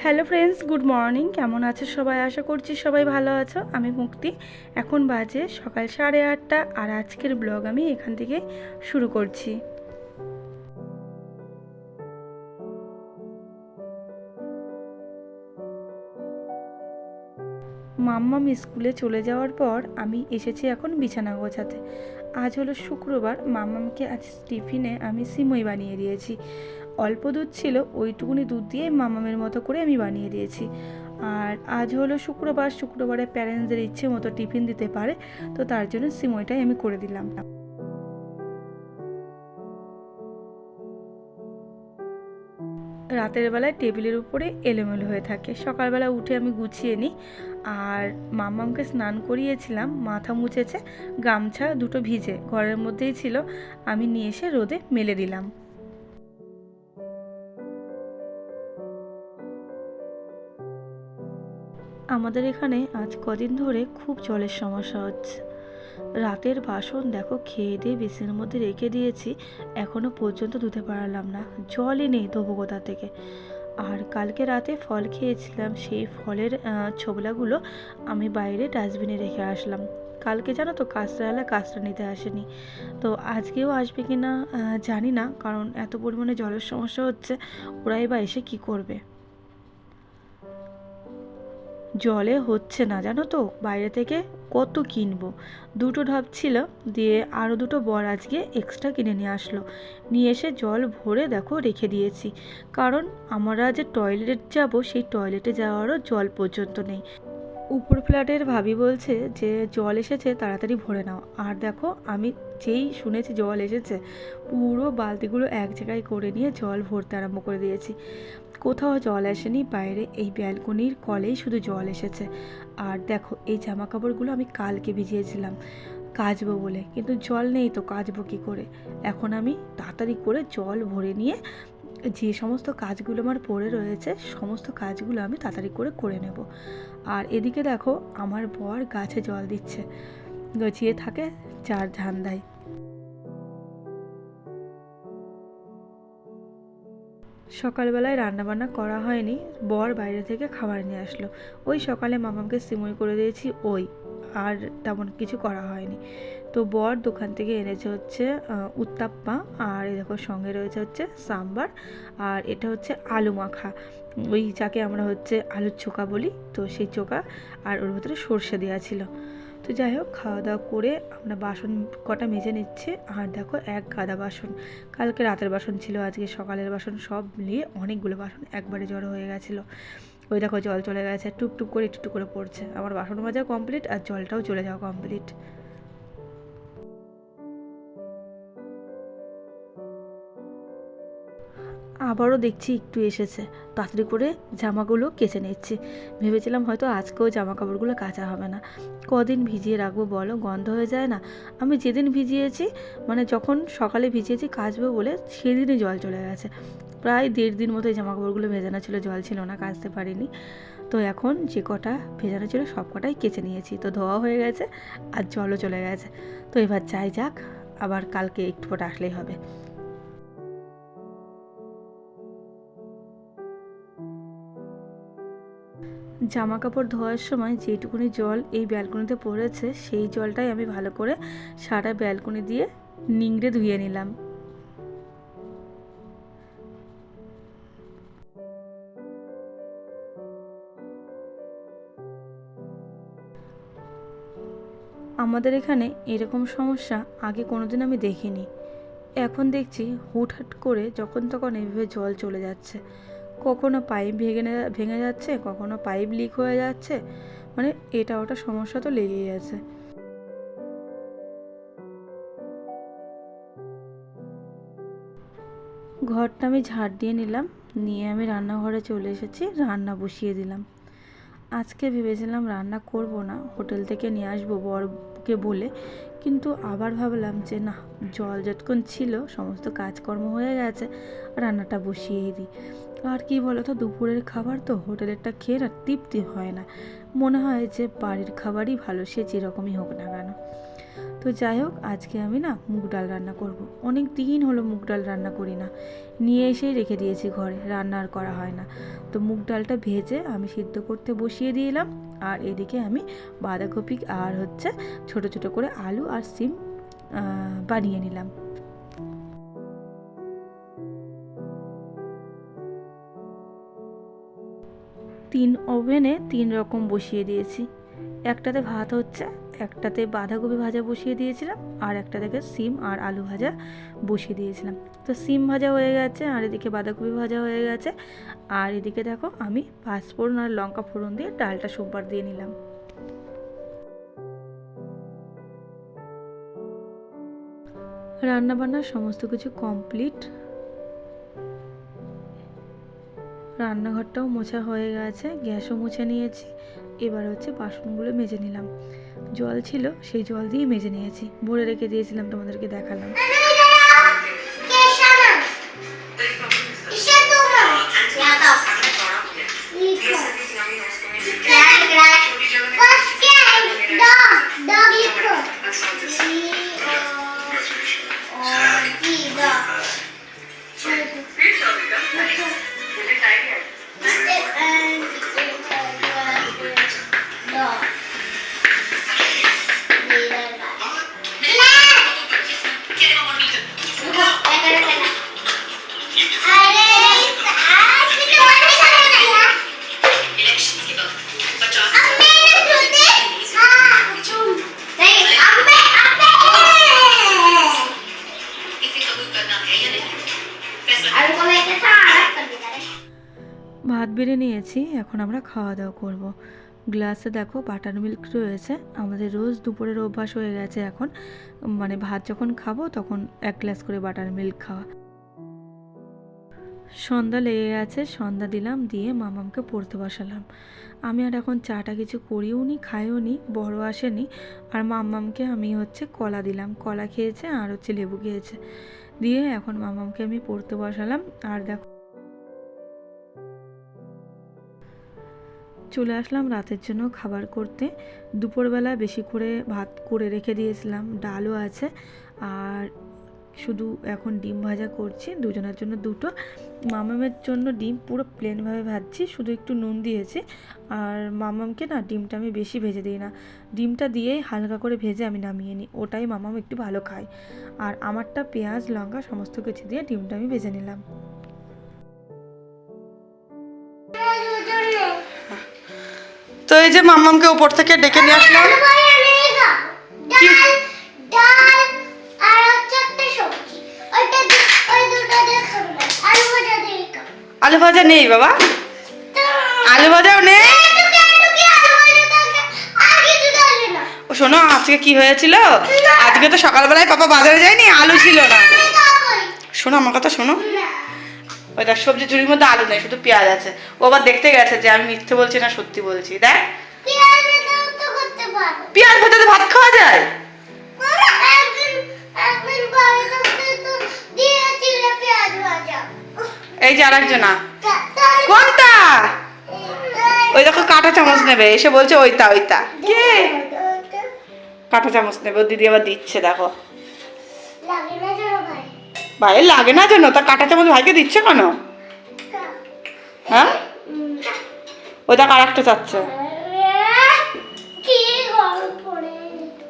Hello friends, good morning. কেমন আছো সবাই? আশা করছি সবাই ভালো আছো। আমি মুক্তি। এখন বাজে সকাল 8:30 আর আজকের ব্লগ আমি এখান থেকে শুরু করছি। মাম্মাম স্কুলে চলে যাওয়ার পর আমি এসেছি এখন বিছানা গোছাতে। আজ হলো শুক্রবার। মাম্মামকে আজ টিফিনে আমি সিমই বানিয়ে দিয়েছি। অল্প দুধ ছিল, ওইটুকুনি দুধ দিয়ে মামামের মতো করে আমি বানিয়ে দিয়েছি। আর আজ হলো শুক্রবার, শুক্রবারে প্যারেন্টসদের ইচ্ছে মতো টিফিন দিতে পারে, তো তার জন্য সিমইটাই আমি করে দিলাম। রাতের বেলায় টেবিলের উপরে এলোমেলো হয়ে থাকে, সকালবেলা উঠে আমি গুছিয়ে নিই। আর মাম্মামকে স্নান করিয়েছিলাম, মাথা মুছেছে, গামছা দুটো ভিজে ঘরের মধ্যেই ছিল, আমি নিয়ে এসে রোদে মেলে দিলাম। আমাদের এখানে আজ কদিন ধরে খুব জলের সমস্যা হচ্ছে। রাতের বাসন দেখো খেয়ে দিয়ে বেসিনের মধ্যে রেখে দিয়েছি, এখনও পর্যন্ত ধুতে পারলাম না, জলই নেই, দেবো কোথা থেকে। আর কালকে রাতে ফল খেয়েছিলাম, সেই ফলের ছোবলাগুলো আমি বাইরে ডাস্টবিনে রেখে আসলাম। কালকে জানো তো কাঁচরাওয়ালা কাঁচরা নিতে আসেনি, তো আজকেও আসবে কি না জানি না, কারণ এত পরিমাণে জলের সমস্যা হচ্ছে, ওরাই বা এসে কী করবে। জলে হচ্ছে না জানো তো, বাইরে থেকে কত কিনবো। দুটো ঢাব ছিল, দিয়ে আরও দুটো বর আজকে এক্সট্রা কিনে নিয়ে আসলো, নিয়ে এসে জল ভরে দেখো রেখে দিয়েছি। কারণ আমরা যে টয়লেট যাব, সেই টয়লেটে যাওয়ারও জল পর্যন্ত নেই। উপর ফ্ল্যাটের ভাবি বলছে যে জল এসেছে, তাড়াতাড়ি ভরে নাও। আর দেখো আমি যেই শুনেছি জল এসেছে, পুরো বালতিগুলো এক জায়গায় করে নিয়ে জল ভরতে আরম্ভ করে দিয়েছি। কোথাও জল আসেনি, বাইরে এই ব্যালকনির কলেই শুধু জল এসেছে। আর দেখো এই জামা কাপড়গুলো আমি কালকে ভিজিয়েছিলাম কাচবো বলে, কিন্তু জল নেই, তো কাচবো কী করে। এখন আমি তাড়াতাড়ি করে জল ভরে নিয়ে যে সমস্ত কাজগুলো আমার পড়ে রয়েছে, সমস্ত কাজগুলো আমি তাড়াতাড়ি করে করে নেব। আর এদিকে দেখো আমার বর গাছে জল দিচ্ছে, গছিয়ে থাকে চার ধান্দায়। সকালবেলায় রান্নাবান্না করা হয়নি, বর বাইরে থেকে খাবার নিয়ে আসলো। ওই সকালে মামাকে সিমই করে দিয়েছি, ওই আর তেমন কিছু করা হয়নি। তো বর দোকান থেকে এনেছে হচ্ছে উত্তাপ্পা, আর এই দেখো সঙ্গে রয়েছে হচ্ছে সাম্বার, আর এটা হচ্ছে আলু মাখা, ওই যাকে আমরা হচ্ছে আলুর চোখা বলি, তো সেই চোখা, আর ওর ভিতরে সর্ষে দেওয়া ছিল। তো যাই হোক, খাওয়া দাওয়া করে আমরা বাসন কটা মেজে নিচ্ছে। আর দেখো এক গাদা বাসন, কালকে রাতের বাসন ছিল, আজকে সকালের বাসন, সব মিলিয়ে অনেকগুলো বাসন একবারে জড়ো হয়ে গেছিলো। ওই দেখো জল চলে গেছে, টুপ টুপ করে একটু করে পড়ছে। আমার বাসন মাজা কমপ্লিট, আর জলটাও চলে যাওয়া কমপ্লিট। আবারও দেখছি একটু এসেছে, তাড়াতাড়ি করে জামাগুলো কেচে নিচ্ছি। ভেবেছিলাম হয়তো আজকেও জামা কাপড়গুলো কাচা হবে না, কদিন ভিজিয়ে রাখবো বলো, গন্ধ হয়ে যায় না। আমি যেদিন ভিজিয়েছি, মানে যখন সকালে ভিজিয়েছি কাচবো বলে, সেদিনই জল চলে গেছে। প্রায় 1.5 দিন মতো এই জামা কাপড়গুলো ভেজানো ছিল, জল ছিল না, কাচতে পারিনি। তো এখন যে কটা ভেজানো ছিল সব কটাই কেচে নিয়েছি, তো ধোয়া হয়ে গেছে আর জলও চলে গেছে। তো এবার যাই যাক, আবার কালকে একটু পর আসলেই হবে। জামা কাপড় ধোয়ার সময় যেটুকুনি জল এই ব্যালকনিতে পড়েছে, সেই জলটাই আমি ভালো করে সারা ব্যালকনি দিয়ে নিংড়ে ধুয়ে নিলাম। আমাদের এখানে এরকম সমস্যা আগে কোনোদিন আমি দেখিনি। এখন দেখছি হুটহাট করে যখন তখন এইভাবে জল চলে যাচ্ছে। কখনো পাইপ ভেঙে যাচ্ছে, কখনো পাইপ লিক হয়ে যাচ্ছে, মানে এটা ওটা সমস্যা তো লেগেই আছে। ঘরটা আমি ঝাড় দিয়ে নিলাম, নিয়ে আমি রান্নাঘরে চলে এসেছি, রান্না বসিয়ে দিলাম। আজকে ভেবেছিলাম রান্না করব না, হোটেল থেকে নিয়ে আসবো বরকে বলে, কিন্তু আবার ভাবলাম যে না, জল যতক্ষণ ছিল সমস্ত কাজকর্ম হয়ে গেছে, রান্নাটা বসিয়েই দিই। আর কি বলো তো, দুপুরের খাবার তো হোটেলেরটা খেয়ে তৃপ্তি হয় না, মনে হয় যে বাড়ির খাবারই ভালো, সে যেরকমই হোক না কেন। তো যাই হোক, আজকে আমি না মুগ ডাল রান্না করব। অনেক দিন হলো মুগ ডাল রান্না করি না, নিয়ে এসেই রেখে দিয়েছি ঘরে, রান্না আর করা হয় না। তো মুগ ডালটা ভেজে আমি সিদ্ধ করতে বসিয়ে দিলাম, আর এদিকে আমি বাঁধাকপি আর হচ্ছে ছোট ছোট করে আলু আর সিম বানিয়ে নিলাম। 3 ওভেনে 3 রকম বসিয়ে দিয়েছি। একটাতে ভাত হচ্ছে, একটাতে বাঁধাকপি ভাজা বসিয়ে দিয়েছিলাম, আর একটা থেকে সিম আর আলু ভাজা বসিয়ে দিয়েছিলাম। তো সিম ভাজা হয়ে গেছে, আর এদিকে বাঁধাকপি ভাজা হয়ে গেছে, আর এদিকে দেখো আমি পাঁচফোড়ন আর লঙ্কা ফোড়ন দিয়ে ডালটা সোমবার দিয়ে নিলাম। রান্নাবান্নার সমস্ত কিছু কমপ্লিট। রান্নাঘরটাও মোছা হয়ে গেছে, গ্যাসও মুছে নিয়েছি। এবার হচ্ছে বাসনগুলো মেজে নিলাম। জল ছিল, সেই জল দিয়ে মেজে নিয়েছি, ভরে রেখে দিয়েছিলাম, তোমাদেরকে দেখালাম। ভাত বেড়ে নিয়েছি, এখন আমরা খাওয়া দাওয়া করব। গ্লাসে দেখো বাটার মিল্ক রয়েছে। আমাদের রোজ দুপুরের অভ্যাস হয়ে গেছে এখন, মানে ভাত যখন খাবো তখন 1 গ্লাস করে বাটার মিল্ক খাওয়া। সন্ধ্যা লেগে গেছে, সন্ধ্যা দিলাম, দিয়ে মামামকে পড়তে বসালাম। আমি আর এখন চাটা কিছু করিও নি, খাইও নি, বড় আসেনি। আর মামামকে আমি হচ্ছে কলা দিলাম, কলা খেয়েছে আর হচ্ছে লেবু খেয়েছে। দিয়ে এখন মামামকে আমি পড়তে বসালাম। আর দেখো চলে আসলাম রাতের জন্য খাবার করতে। দুপুরবেলা বেশি করে ভাত করে রেখে দিয়েছিলাম, ডালও আছে, আর শুধু এখন ডিম ভাজা করছি, দুজনের জন্য দুটো। মামামের জন্য ডিম পুরো প্লেনভাবে ভাজছি, শুধু একটু নুন দিয়েছি। আর মামামকে না ডিমটা আমি বেশি ভেজে দিই না, ডিমটা দিয়েই হালকা করে ভেজে আমি নামিয়ে নিই, ওটাই মামাম একটু ভালো খায়। আর আমারটা পেঁয়াজ লঙ্কা সমস্ত কিছু দিয়ে ডিমটা আমি ভেজে নিলাম। তো এই যে মাম্মামকে উপর থেকে ডেকে নিয়ে আসলাম। আলু ভাজা নেই বাবা, আলু ভাজাও নেই। ও শোনো, আজকে কি হয়েছিল, আজকে তো সকালবেলায় পাপা বাজারে যায়নি, আলু ছিল না। শোনো আমার কথা শোনো, ওই দেখ সবজি ঝুড়ির মধ্যে আলু নেই, শুধু পেঁয়াজ আছে। ও আবার দেখতে গেছে যে আমি মিথ্যে বলছি না সত্যি বলছি। দেখ পেঁয়াজ ভাজাতে ভাত খাওয়া যায়? এই যে আরেকজনা, কোনটা? ওই দেখো কাঁটা চামচ নেবে, এসে বলছে ওইটা ওইটা। কে কাঁটা চামচ নেবে? ও দিদি আবার দিচ্ছে, দেখো ভাই লাগে না জন্য তা কাঁটা চামচ ভাইকে দিচ্ছে কেন? হ্যাঁ ওই দেখ আর একটা চাচ্ছে।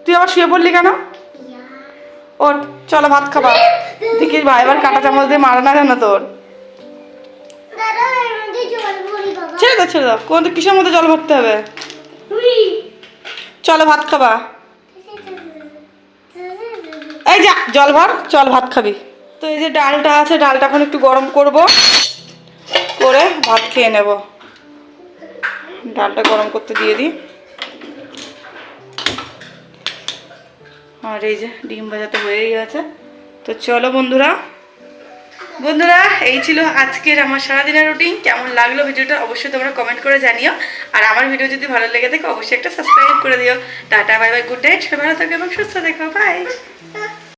তুই আবার শুয়ে পড়লি কেন? ওর চলো ভাত খাবা। দেখিস ভাই এবার কাঁটা চামচ দিয়ে মারে না কেন তোর? ছেড়ে দাও ছেড়ে দাও, কোন কিসের মধ্যে জল ভরতে হবে? চলো ভাত খাবা। এই যা জল ভর, চল ভাত খাবি। তো এই যে ডালটা আছে, ডালটা এখন একটু গরম করব, করে ভাত খেয়ে নেব। ডালটা গরম করতে দিয়ে দিই। আর এই যে ডিম ভাজা তো হয়েই গেছে। তো চলো বন্ধুরা, এই ছিল আজকের আমার সারাদিনের রুটিন। কেমন লাগলো ভিডিওটা অবশ্যই তোমরা কমেন্ট করে জানিও। আর আমার ভিডিও যদি ভালো লেগে থাকে অবশ্যই একটা সাবস্ক্রাইব করে দিও। Tata bye bye, good night, সবাই ভালো থাকো এবং সুস্থ থেকো, বাই।